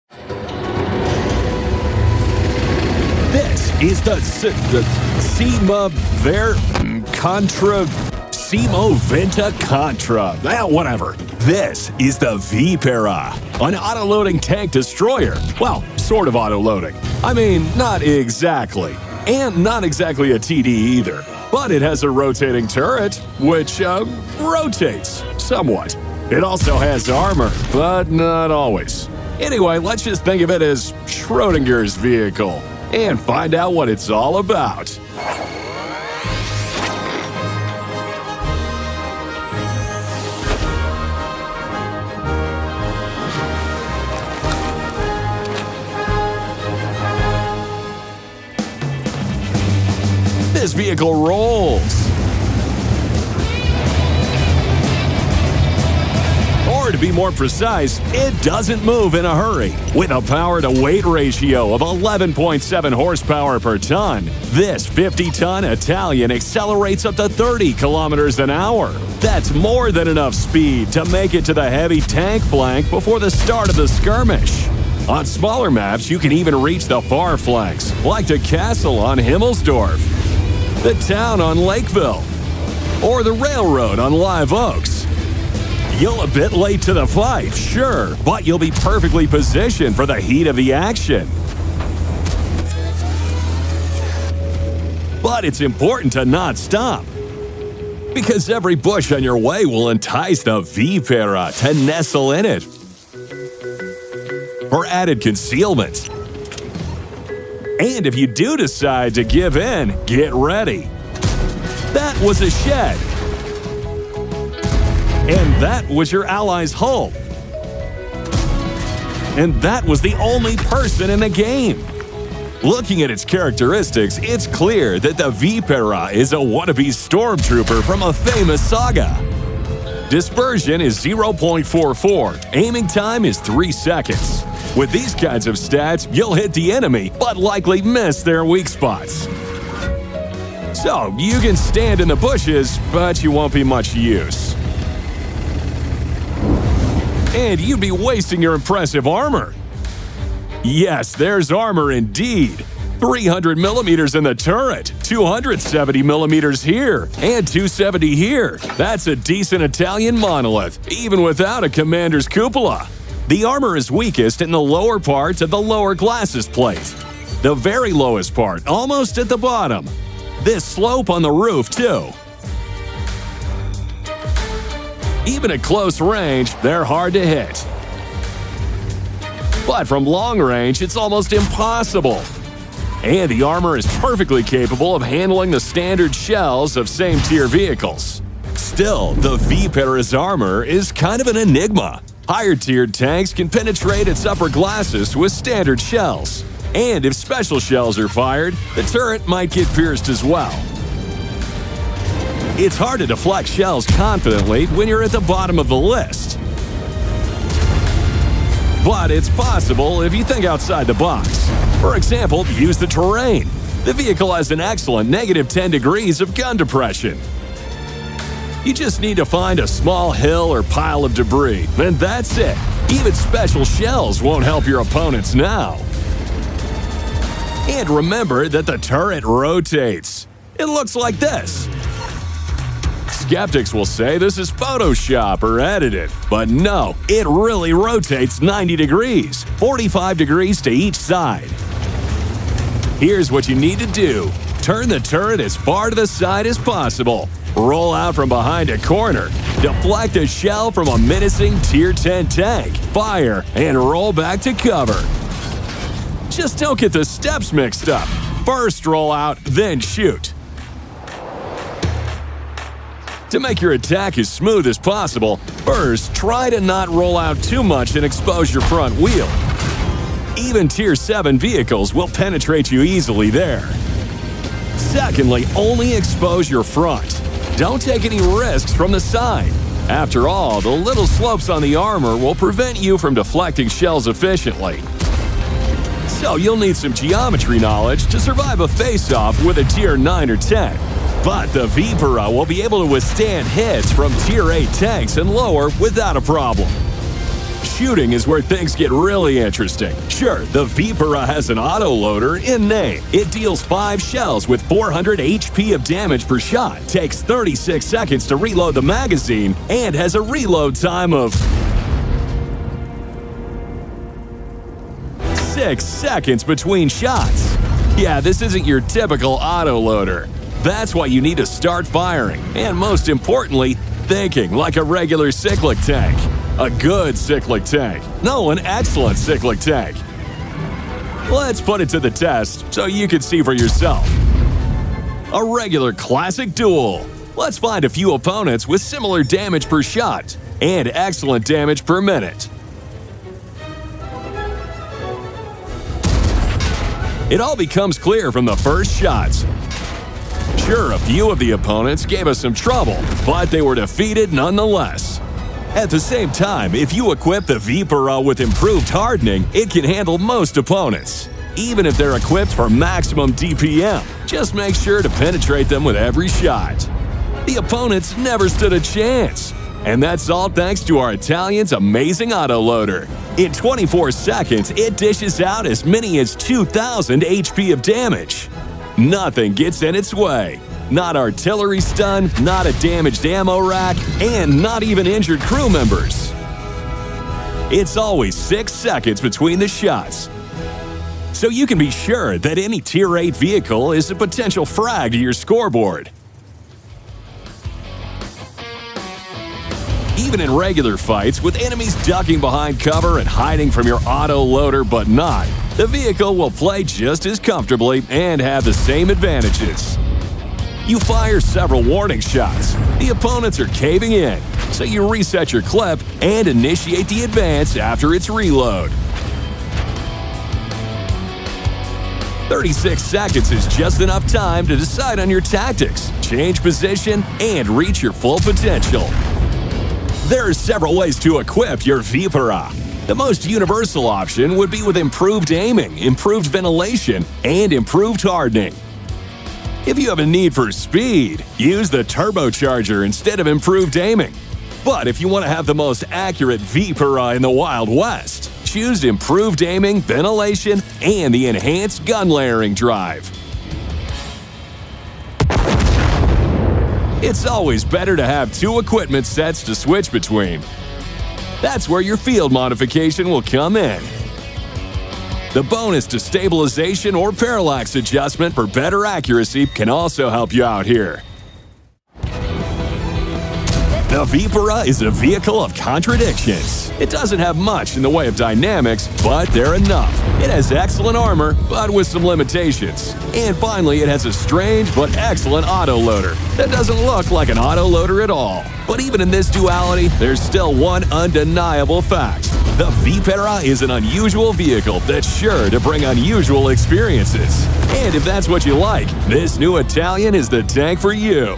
This is the Semoventa Contra. Whatever. This is the Vipera, an auto-loading tank destroyer. Well, sort of auto-loading. I mean, not exactly. And not exactly a TD either. But it has a rotating turret, which, rotates somewhat. It also has armor, but not always. Anyway, let's just think of it as Schrodinger's vehicle and find out what it's all about. This vehicle rolls. Or to be more precise, it doesn't move in a hurry. With a power-to-weight ratio of 11.7 horsepower per ton, this 50-ton Italian accelerates up to 30 kilometers an hour. That's more than enough speed to make it to the heavy tank flank before the start of the skirmish. On smaller maps, you can even reach the far flanks, like the castle on Himmelsdorf, the town on Lakeville, or the railroad on Live Oaks. You're a bit late to the fight, sure, but you'll be perfectly positioned for the heat of the action. But it's important to not stop, because every bush on your way will entice the Vipera to nestle in it. For added concealment. And if you do decide to give in, get ready. That was a shed. And that was your ally's hull. And that was the only person in the game. Looking at its characteristics, it's clear that the Vipera is a wannabe stormtrooper from a famous saga. Dispersion is 0.44. Aiming time is 3 seconds. With these kinds of stats, you'll hit the enemy, but likely miss their weak spots. So, you can stand in the bushes, but you won't be much use. And you'd be wasting your impressive armor. Yes, there's armor indeed. 300 millimeters in the turret, 270 millimeters here, and 270 here. That's a decent Italian monolith, even without a commander's cupola. The armor is weakest in the lower parts of the lower glasses plate. The very lowest part, almost at the bottom. This slope on the roof, too. Even at close range, they're hard to hit. But from long range, it's almost impossible. And the armor is perfectly capable of handling the standard shells of same-tier vehicles. Still, the Vipera's armor is kind of an enigma. Higher-tiered tanks can penetrate its upper glasses with standard shells. And if special shells are fired, the turret might get pierced as well. It's hard to deflect shells confidently when you're at the bottom of the list. But it's possible if you think outside the box. For example, use the terrain. The vehicle has an excellent -10 degrees of gun depression. You just need to find a small hill or pile of debris, and that's it. Even special shells won't help your opponents now. And remember that the turret rotates. It looks like this. Skeptics will say this is Photoshop or edited, but no, it really rotates 90 degrees, 45 degrees to each side. Here's what you need to do. Turn the turret as far to the side as possible. Roll out from behind a corner. Deflect a shell from a menacing Tier 10 tank. Fire and roll back to cover. Just don't get the steps mixed up. First roll out, then shoot. To make your attack as smooth as possible, first try to not roll out too much and expose your front wheel. Even Tier 7 vehicles will penetrate you easily there. Secondly, only expose your front. Don't take any risks from the side. After all, the little slopes on the armor will prevent you from deflecting shells efficiently. So you'll need some geometry knowledge to survive a face-off with a Tier 9 or 10. But the Vipera will be able to withstand hits from Tier 8 tanks and lower without a problem. Shooting is where things get really interesting. Sure, the Vipera has an autoloader in name. It deals 5 shells with 400 HP of damage per shot, takes 36 seconds to reload the magazine, and has a reload time of 6 seconds between shots. Yeah, this isn't your typical autoloader. That's why you need to start firing, and most importantly, thinking like a regular cyclic tank. A good cyclic tank. No, an excellent cyclic tank. Let's put it to the test so you can see for yourself. A regular classic duel. Let's find a few opponents with similar damage per shot and excellent damage per minute. It all becomes clear from the first shots. Sure, a few of the opponents gave us some trouble, but they were defeated nonetheless. At the same time, if you equip the Vipera with improved hardening, it can handle most opponents. Even if they're equipped for maximum DPM, just make sure to penetrate them with every shot. The opponents never stood a chance. And that's all thanks to our Italian's amazing autoloader. In 24 seconds, it dishes out as many as 2,000 HP of damage. Nothing gets in its way. Not artillery stun, not a damaged ammo rack, and not even injured crew members. It's always 6 seconds between the shots. So you can be sure that any Tier 8 vehicle is a potential frag to your scoreboard. Even in regular fights, with enemies ducking behind cover and hiding from your autoloader but not, the vehicle will play just as comfortably and have the same advantages. You fire several warning shots. The opponents are caving in, so you reset your clip and initiate the advance after its reload. 36 seconds is just enough time to decide on your tactics, change position, and reach your full potential. There are several ways to equip your Vipera. The most universal option would be with improved aiming, improved ventilation, and improved hardening. If you have a need for speed, use the turbocharger instead of improved aiming. But if you want to have the most accurate Vipera in the Wild West, choose improved aiming, ventilation, and the enhanced gun layering drive. It's always better to have 2 equipment sets to switch between. That's where your field modification will come in. The bonus to stabilization or parallax adjustment for better accuracy can also help you out here. The Vipera is a vehicle of contradictions. It doesn't have much in the way of dynamics, but they're enough. It has excellent armor, but with some limitations. And finally, it has a strange but excellent autoloader that doesn't look like an autoloader at all. But even in this duality, there's still one undeniable fact. The Vipera is an unusual vehicle that's sure to bring unusual experiences. And if that's what you like, this new Italian is the tank for you.